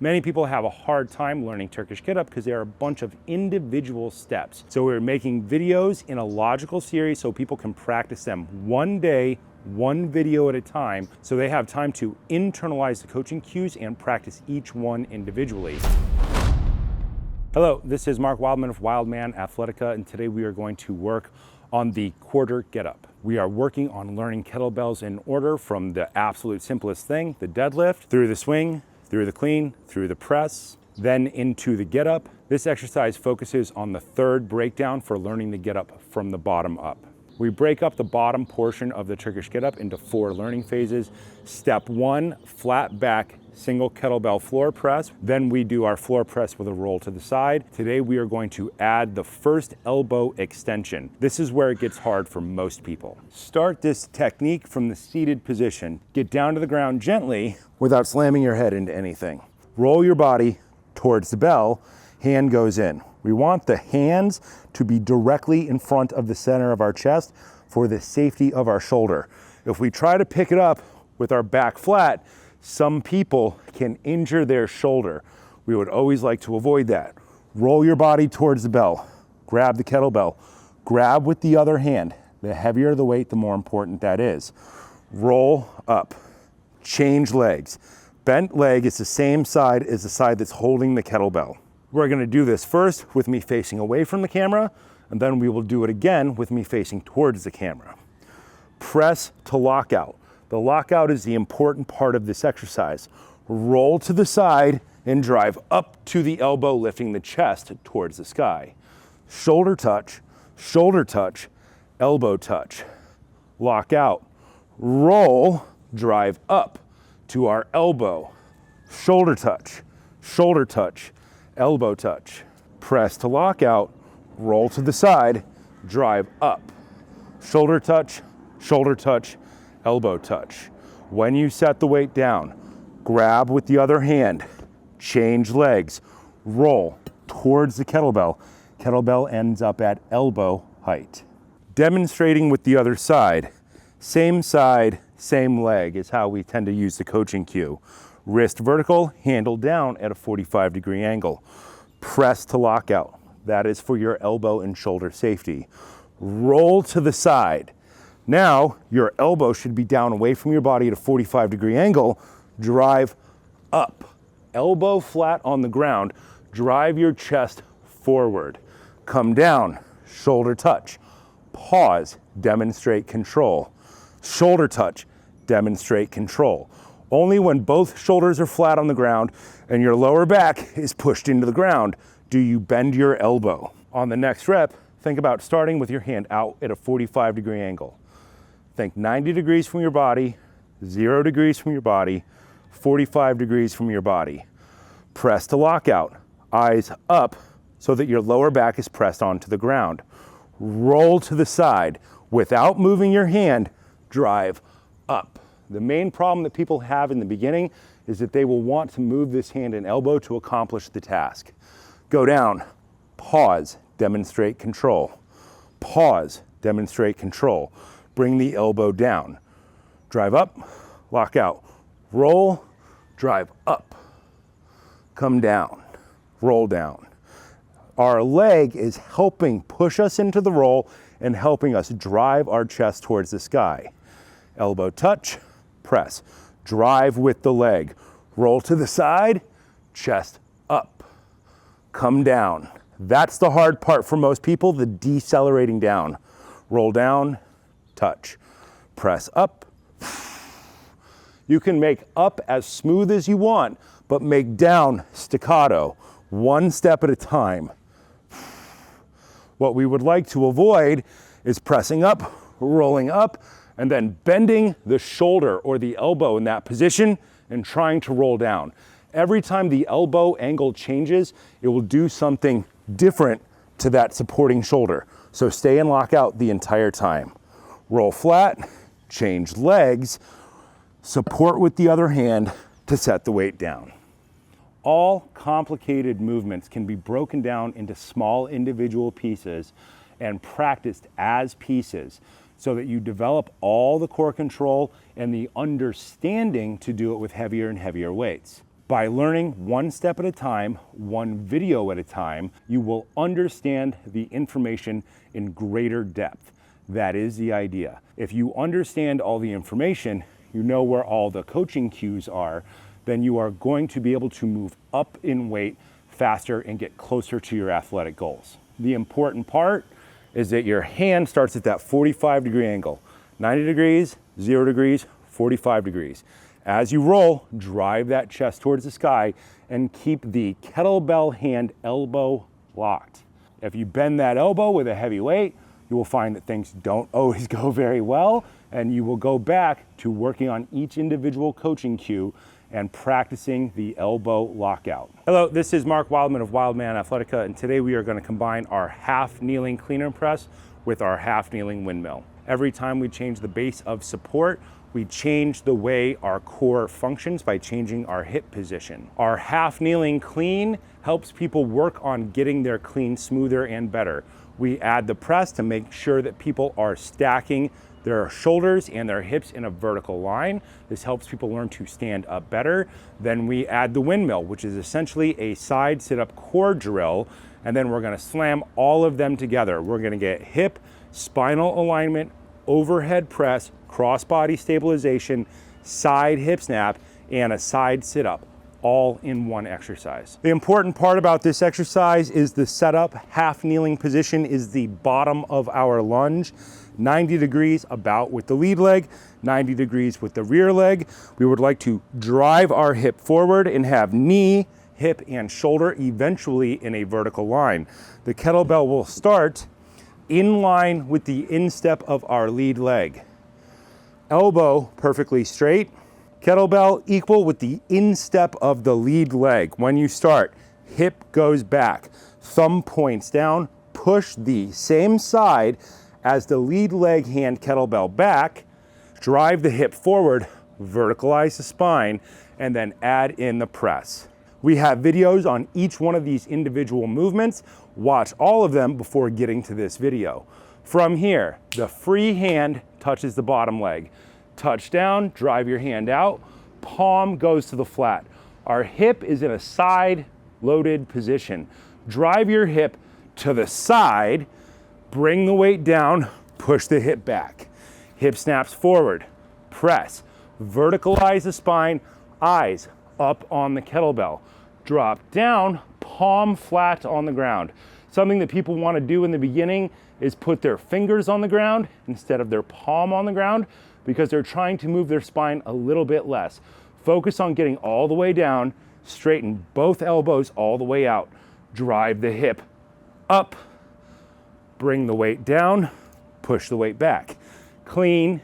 Many people have a hard time learning Turkish get-up because there are a bunch of individual steps. So we're making videos in a logical series so people can practice them one day, one video at a time, so they have time to internalize the coaching cues and practice each one individually. Hello, this is Mark Wildman of Wildman Athletica, and today we are going to work on the quarter get-up. We are working on learning kettlebells in order from the absolute simplest thing, the deadlift, through the swing, through the clean, through the press, then into the get up. This exercise focuses on the third breakdown for learning the get up from the bottom up. We break up the bottom portion of the Turkish get up into 4 learning phases. Step 1, flat back single kettlebell floor press. Then we do our floor press with a roll to the side. Today we are going to add the first elbow extension. This is where it gets hard for most people. Start this technique from the seated position. Get down to the ground gently without slamming your head into anything. Roll your body towards the bell, hand goes in. We want the hands to be directly in front of the center of our chest for the safety of our shoulder. If we try to pick it up with our back flat, some people can injure their shoulder. We would always like to avoid that. Roll your body towards the bell, grab the kettlebell, grab with the other hand. The heavier the weight, the more important that is. Roll up, change legs. Bent leg is the same side as the side that's holding the kettlebell. We're gonna do this first with me facing away from the camera, and then we will do it again with me facing towards the camera. Press to lockout. The lockout is the important part of this exercise. Roll to the side and drive up to the elbow, lifting the chest towards the sky. Shoulder touch, elbow touch. Lock out. Roll, drive up to our elbow. Shoulder touch, elbow touch. Press to lockout, roll to the side, drive up. Shoulder touch, elbow touch. When you set the weight down, grab with the other hand, change legs, roll towards the kettlebell. Kettlebell ends up at elbow height. Demonstrating with the other side, same leg is how we tend to use the coaching cue. Wrist vertical, handle down at a 45-degree angle. Press to lockout. That is for your elbow and shoulder safety. Roll to the side. Now, your elbow should be down away from your body at a 45-degree angle. Drive up. Elbow flat on the ground. Drive your chest forward. Come down. Shoulder touch. Pause. Demonstrate control. Shoulder touch. Demonstrate control. Only when both shoulders are flat on the ground and your lower back is pushed into the ground do you bend your elbow. On the next rep, think about starting with your hand out at a 45-degree angle. Think 90 degrees from your body, 0 degrees from your body, 45 degrees from your body. Press to lockout, eyes up so that your lower back is pressed onto the ground. Roll to the side. Without moving your hand, drive up. The main problem that people have in the beginning is that they will want to move this hand and elbow to accomplish the task. Go down, pause, demonstrate control. Pause, demonstrate control. Bring the elbow down. Drive up, lock out. Roll, drive up. Come down, roll down. Our leg is helping push us into the roll and helping us drive our chest towards the sky. Elbow touch, press. Drive with the leg. Roll to the side, chest up. Come down. That's the hard part for most people, the decelerating down. Roll down, touch. Press up. You can make up as smooth as you want, but make down staccato, one step at a time. What we would like to avoid is pressing up, rolling up, and then bending the shoulder or the elbow in that position and trying to roll down. Every time the elbow angle changes, it will do something different to that supporting shoulder. So stay in lockout the entire time. Roll flat, change legs, support with the other hand to set the weight down. All complicated movements can be broken down into small individual pieces and practiced as pieces so that you develop all the core control and the understanding to do it with heavier and heavier weights. By learning one step at a time, one video at a time, you will understand the information in greater depth. That is the idea. If you understand all the information, you know where all the coaching cues are, then you are going to be able to move up in weight faster and get closer to your athletic goals. The important part is that your hand starts at that 45-degree angle. 90 degrees, 0 degrees, 45 degrees. As you roll, drive that chest towards the sky and keep the kettlebell hand elbow locked. If you bend that elbow with a heavy weight, you will find that things don't always go very well, and you will go back to working on each individual coaching cue and practicing the elbow lockout. Hello, this is Mark Wildman of Wildman Athletica, and today we are going to combine our half kneeling clean and press with our half kneeling windmill. Every time we change the base of support, we change the way our core functions by changing our hip position. Our half kneeling clean helps people work on getting their clean smoother and better. We add the press to make sure that people are stacking their shoulders and their hips in a vertical line. This helps people learn to stand up better. Then we add the windmill, which is essentially a side sit-up core drill, and then we're gonna slam all of them together. We're gonna get hip, spinal alignment, overhead press, cross-body stabilization, side hip snap, and a side sit-up, all in one exercise. The important part about this exercise is the setup. Half kneeling position is the bottom of our lunge, 90 degrees about with the lead leg, 90 degrees with the rear leg. We would like to drive our hip forward and have knee, hip, and shoulder eventually in a vertical line. The kettlebell will start in line with the instep of our lead leg. Elbow perfectly straight. Kettlebell equal with the instep of the lead leg. When you start, hip goes back, thumb points down, push the same side as the lead leg hand kettlebell back, drive the hip forward, verticalize the spine, and then add in the press. We have videos on each one of these individual movements. Watch all of them before getting to this video. From here, the free hand touches the bottom leg. Touch down, drive your hand out, palm goes to the flat. Our hip is in a side loaded position. Drive your hip to the side, bring the weight down, push the hip back. Hip snaps forward, press, verticalize the spine, eyes up on the kettlebell. Drop down, palm flat on the ground. Something that people want to do in the beginning is put their fingers on the ground instead of their palm on the ground because they're trying to move their spine a little bit less. Focus on getting all the way down, straighten both elbows all the way out. Drive the hip up, bring the weight down, push the weight back. Clean,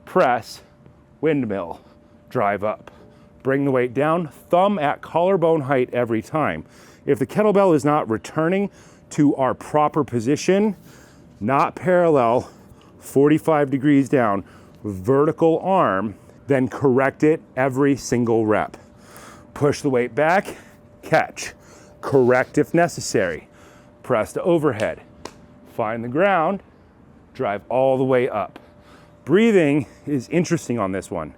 press, windmill, drive up. Bring the weight down, thumb at collarbone height every time. If the kettlebell is not returning to our proper position, not parallel, 45 degrees down, vertical arm, then correct it every single rep. Push the weight back, catch, correct if necessary. Press to overhead, find the ground, drive all the way up. Breathing is interesting on this one.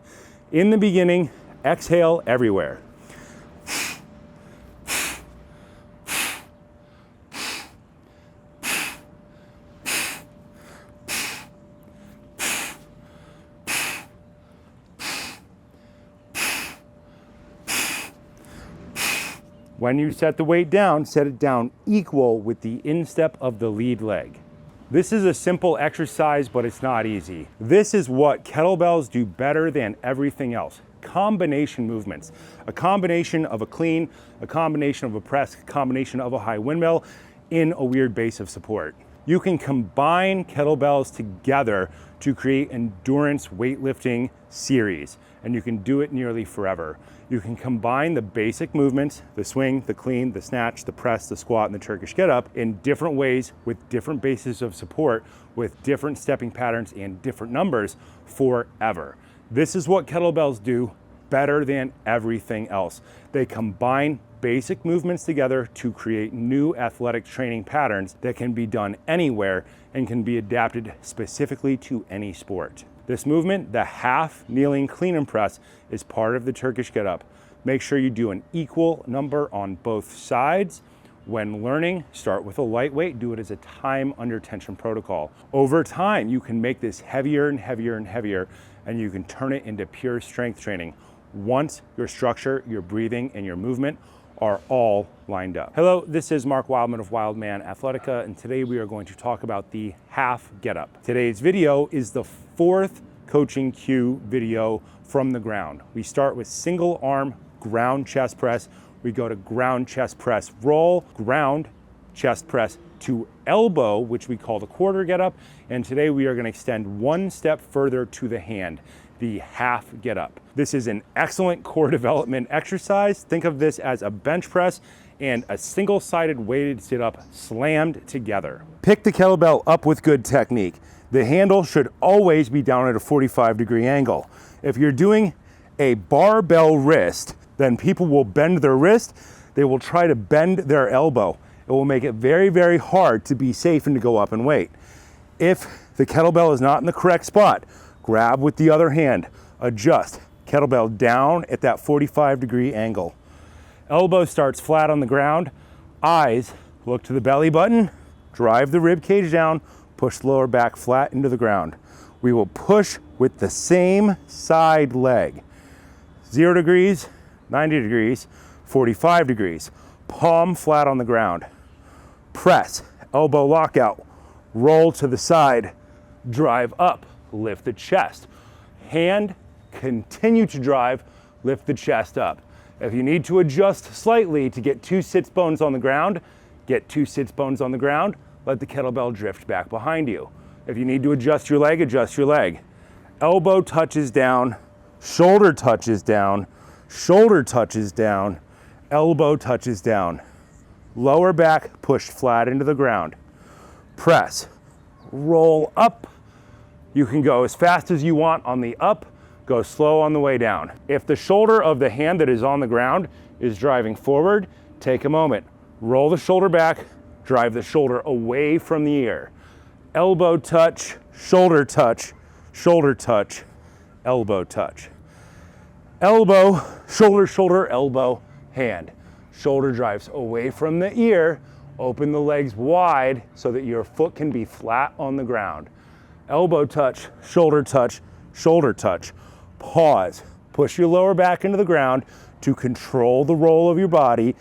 In the beginning, exhale everywhere. When you set the weight down, set it down equal with the instep of the lead leg. This is a simple exercise, but it's not easy. This is what kettlebells do better than everything else. Combination movements. A combination of a clean, a combination of a press, a combination of a high windmill in a weird base of support. You can combine kettlebells together to create endurance weightlifting series, and you can do it nearly forever. You can combine the basic movements, the swing, the clean, the snatch, the press, the squat, and the Turkish get-up in different ways with different bases of support, with different stepping patterns and different numbers forever. This is what kettlebells do better than everything else. They combine basic movements together to create new athletic training patterns that can be done anywhere and can be adapted specifically to any sport. This movement, the half kneeling clean and press, is part of the Turkish get-up. Make sure you do an equal number on both sides. When learning, start with a lightweight, do it as a time under tension protocol. Over time, you can make this heavier and heavier and heavier, and you can turn it into pure strength training once your structure, your breathing, and your movement are all lined up. Hello, this is Mark Wildman of Wildman Athletica, and today we are going to talk about the half get-up. Today's video is the fourth coaching cue video from the ground. We start with single arm ground chest press. We go to ground chest press roll, ground chest press to elbow, which we call the quarter get up. And today we are going to extend one step further to the hand, the half get up. This is an excellent core development exercise. Think of this as a bench press and a single-sided weighted sit-up slammed together. Pick the kettlebell up with good technique. The handle should always be down at a 45-degree angle. If you're doing a barbell wrist, then people will bend their wrist, they will try to bend their elbow. It will make it very, very hard to be safe and to go up and weight. If the kettlebell is not in the correct spot, grab with the other hand, adjust, kettlebell down at that 45-degree angle. Elbow starts flat on the ground, eyes look to the belly button, drive the rib cage down, push the lower back flat into the ground. We will push with the same side leg. 0 degrees, 90 degrees, 45 degrees. Palm flat on the ground. Press, elbow lockout, roll to the side, drive up, lift the chest. Hand, continue to drive, lift the chest up. If you need to adjust slightly to get 2 sits bones on the ground, get 2 sits bones on the ground, let the kettlebell drift back behind you. If you need to adjust your leg, adjust your leg. Elbow touches down, shoulder touches down, shoulder touches down, elbow touches down. Lower back pushed flat into the ground. Press, roll up. You can go as fast as you want on the up, go slow on the way down. If the shoulder of the hand that is on the ground is driving forward, take a moment. Roll the shoulder back, drive the shoulder away from the ear. Elbow touch, shoulder touch, shoulder touch, elbow touch. Elbow, shoulder, shoulder, elbow, hand. Shoulder drives away from the ear. Open the legs wide so that your foot can be flat on the ground. Elbow touch, shoulder touch, shoulder touch. Pause. Push your lower back into the ground to control the roll of your body.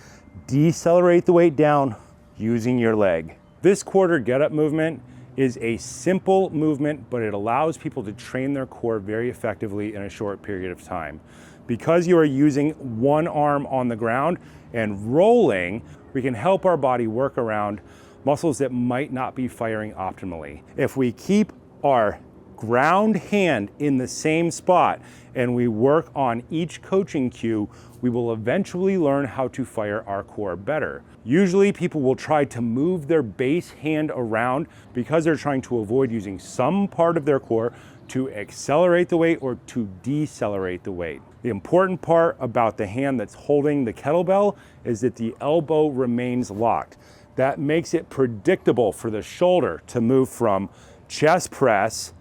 Decelerate the weight down using your leg. This quarter get-up movement is a simple movement, but it allows people to train their core very effectively in a short period of time. Because you are using one arm on the ground and rolling, we can help our body work around muscles that might not be firing optimally. If we keep our ground hand in the same spot and we work on each coaching cue, we will eventually learn how to fire our core better. Usually people will try to move their base hand around because they're trying to avoid using some part of their core to accelerate the weight or to decelerate the weight. The important part about the hand that's holding the kettlebell is that the elbow remains locked. That makes it predictable for the shoulder to move from chest press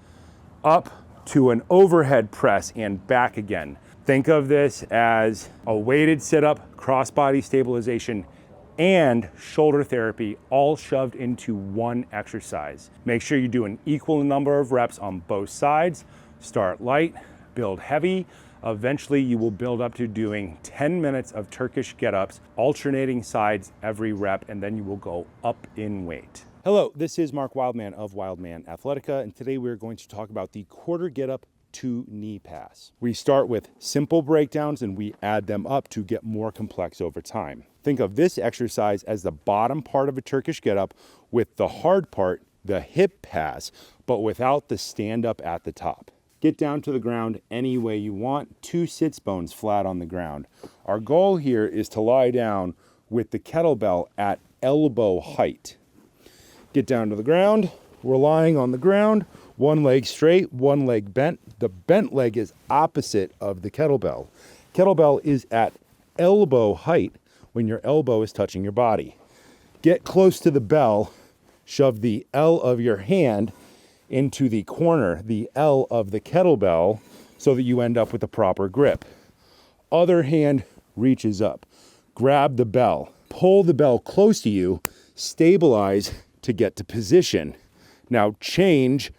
up to an overhead press and back again. Think of this as a weighted sit-up, cross-body stabilization, and shoulder therapy all shoved into one exercise. Make sure you do an equal number of reps on both sides. Start light, build heavy. Eventually you will build up to doing 10 minutes of Turkish get-ups, alternating sides every rep, and then you will go up in weight. Hello, this is Mark Wildman of Wildman Athletica, and today we're going to talk about the quarter get-up to knee pass. We start with simple breakdowns and we add them up to get more complex over time. Think of this exercise as the bottom part of a Turkish get-up with the hard part, the hip pass, but without the stand up at the top. Get down to the ground any way you want, 2 sits bones flat on the ground. Our goal here is to lie down with the kettlebell at elbow height. Get down to the ground. We're lying on the ground, one leg straight, one leg bent. The bent leg is opposite of the kettlebell. Kettlebell is at elbow height when your elbow is touching your body. Get close to the bell, shove the L of your hand into the corner, the L of the kettlebell, so that you end up with a proper grip. Other hand reaches up. Grab the bell. Pull the bell close to you. Stabilize to get to position. Now change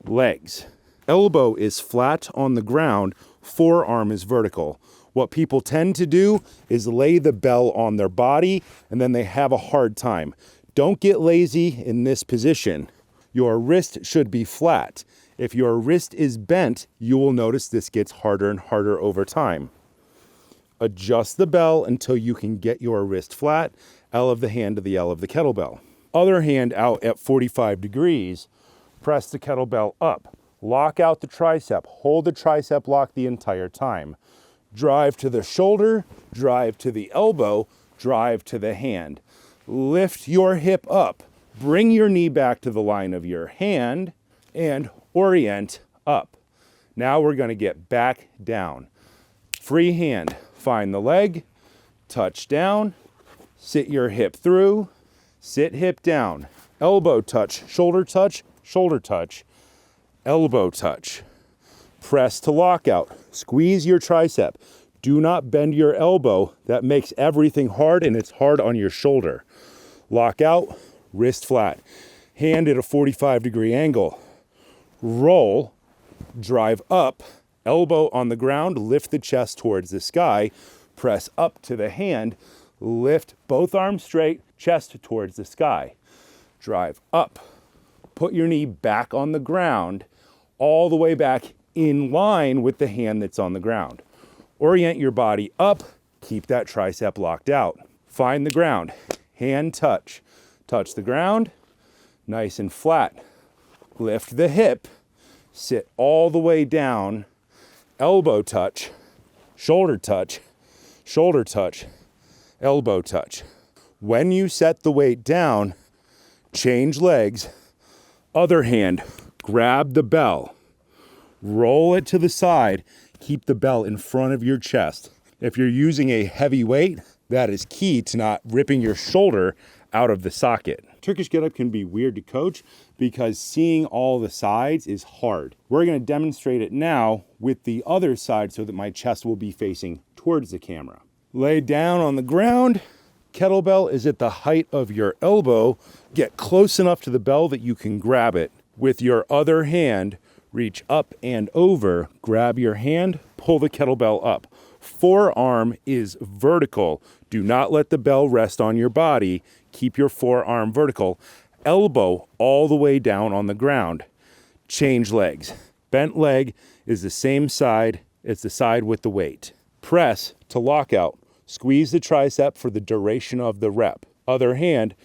legs. Elbow is flat on the ground. Forearm is vertical. What people tend to do is lay the bell on their body and then they have a hard time. Don't get lazy in this position. Your wrist should be flat. If your wrist is bent, you will notice this gets harder and harder over time. Adjust the bell until you can get your wrist flat. L of the hand to the L of the kettlebell. Other hand out at 45 degrees. Press the kettlebell up. Lock out the tricep. Hold the tricep lock the entire time. Drive to the shoulder, drive to the elbow, drive to the hand. Lift your hip up. Bring your knee back to the line of your hand and orient up. Now we're going to get back down. Free hand. Find the leg, touch down, sit your hip through, sit hip down. Elbow touch, shoulder touch, shoulder touch, elbow touch. Press to lockout. Squeeze your tricep. Do not bend your elbow. That makes everything hard and it's hard on your shoulder. Lock out, wrist flat. Hand at a 45-degree angle. Roll, drive up, elbow on the ground, lift the chest towards the sky. Press up to the hand, lift both arms straight, chest towards the sky. Drive up. Put your knee back on the ground, all the way back in line with the hand that's on the ground. Orient your body up, keep that tricep locked out. Find the ground, hand touch. Touch the ground, nice and flat. Lift the hip, sit all the way down, elbow touch, shoulder touch, shoulder touch, elbow touch. When you set the weight down, change legs. Other hand, grab the bell, roll it to the side, keep the bell in front of your chest. If you're using a heavy weight, that is key to not ripping your shoulder out of the socket. Turkish get up can be weird to coach because seeing all the sides is hard. We're going to demonstrate it now with the other side so that my chest will be facing towards the camera. Lay down on the ground. Kettlebell is at the height of your elbow. Get close enough to the bell that you can grab it. With your other hand, reach up and over, grab your hand, pull the kettlebell up. Forearm is vertical. Do not let the bell rest on your body. Keep your forearm vertical. Elbow all the way down on the ground. Change legs. Bent leg is the same side as the side with the weight. Press to lockout. Squeeze the tricep for the duration of the rep. Other hand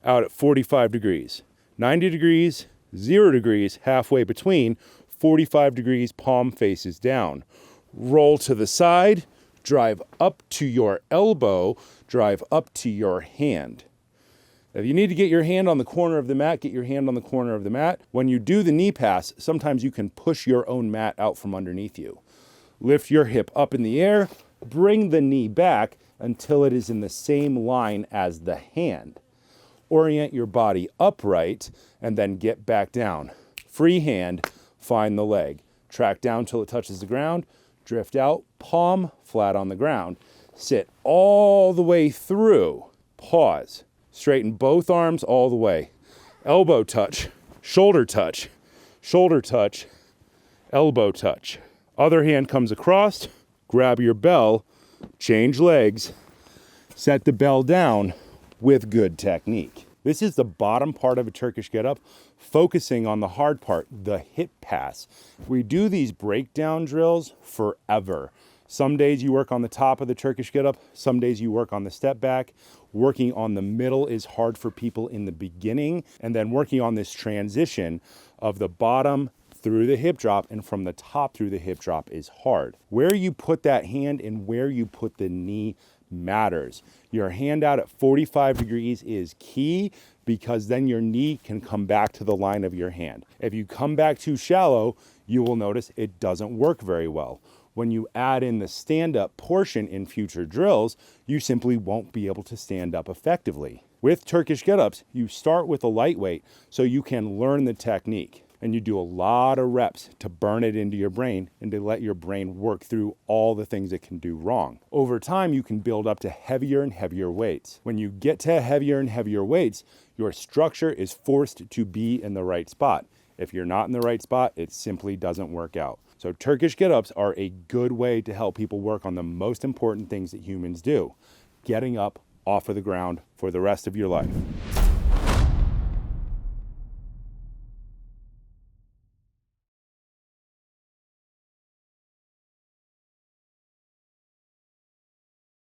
out at 45 degrees. 90 degrees, 0 degrees, halfway between. 45 degrees, palm faces down. Roll to the side. Drive up to your elbow. Drive up to your hand. If you need to get your hand on the corner of the mat, get your hand on the corner of the mat. When you do the knee pass, sometimes you can push your own mat out from underneath you. Lift your hip up in the air, bring the knee back until it is in the same line as the hand. Orient your body upright and then get back down. Free hand, find the leg. Track down till it touches the ground, drift out, palm flat on the ground. Sit all the way through, pause. Straighten both arms all the way. Elbow touch, shoulder touch, shoulder touch, elbow touch. Other hand comes across, grab your bell, change legs, set the bell down with good technique. This is the bottom part of a Turkish get-up, focusing on the hard part, the hip pass. We do these breakdown drills forever. Some days you work on the top of the Turkish get-up, some days you work on the step back. Working on the middle is hard for people in the beginning, and then working on this transition of the bottom through the hip drop and from the top through the hip drop is hard. Where you put that hand and where you put the knee matters. Your hand out at 45 degrees is key because then your knee can come back to the line of your hand. If you come back too shallow, you will notice it doesn't work very well. When you add in the stand-up portion in future drills, you simply won't be able to stand up effectively. With Turkish get-ups, you start with a lightweight so you can learn the technique. And you do a lot of reps to burn it into your brain and to let your brain work through all the things it can do wrong. Over time, you can build up to heavier and heavier weights. When you get to heavier and heavier weights, your structure is forced to be in the right spot. If you're not in the right spot, it simply doesn't work out. So Turkish get-ups are a good way to help people work on the most important things that humans do, getting up off of the ground for the rest of your life.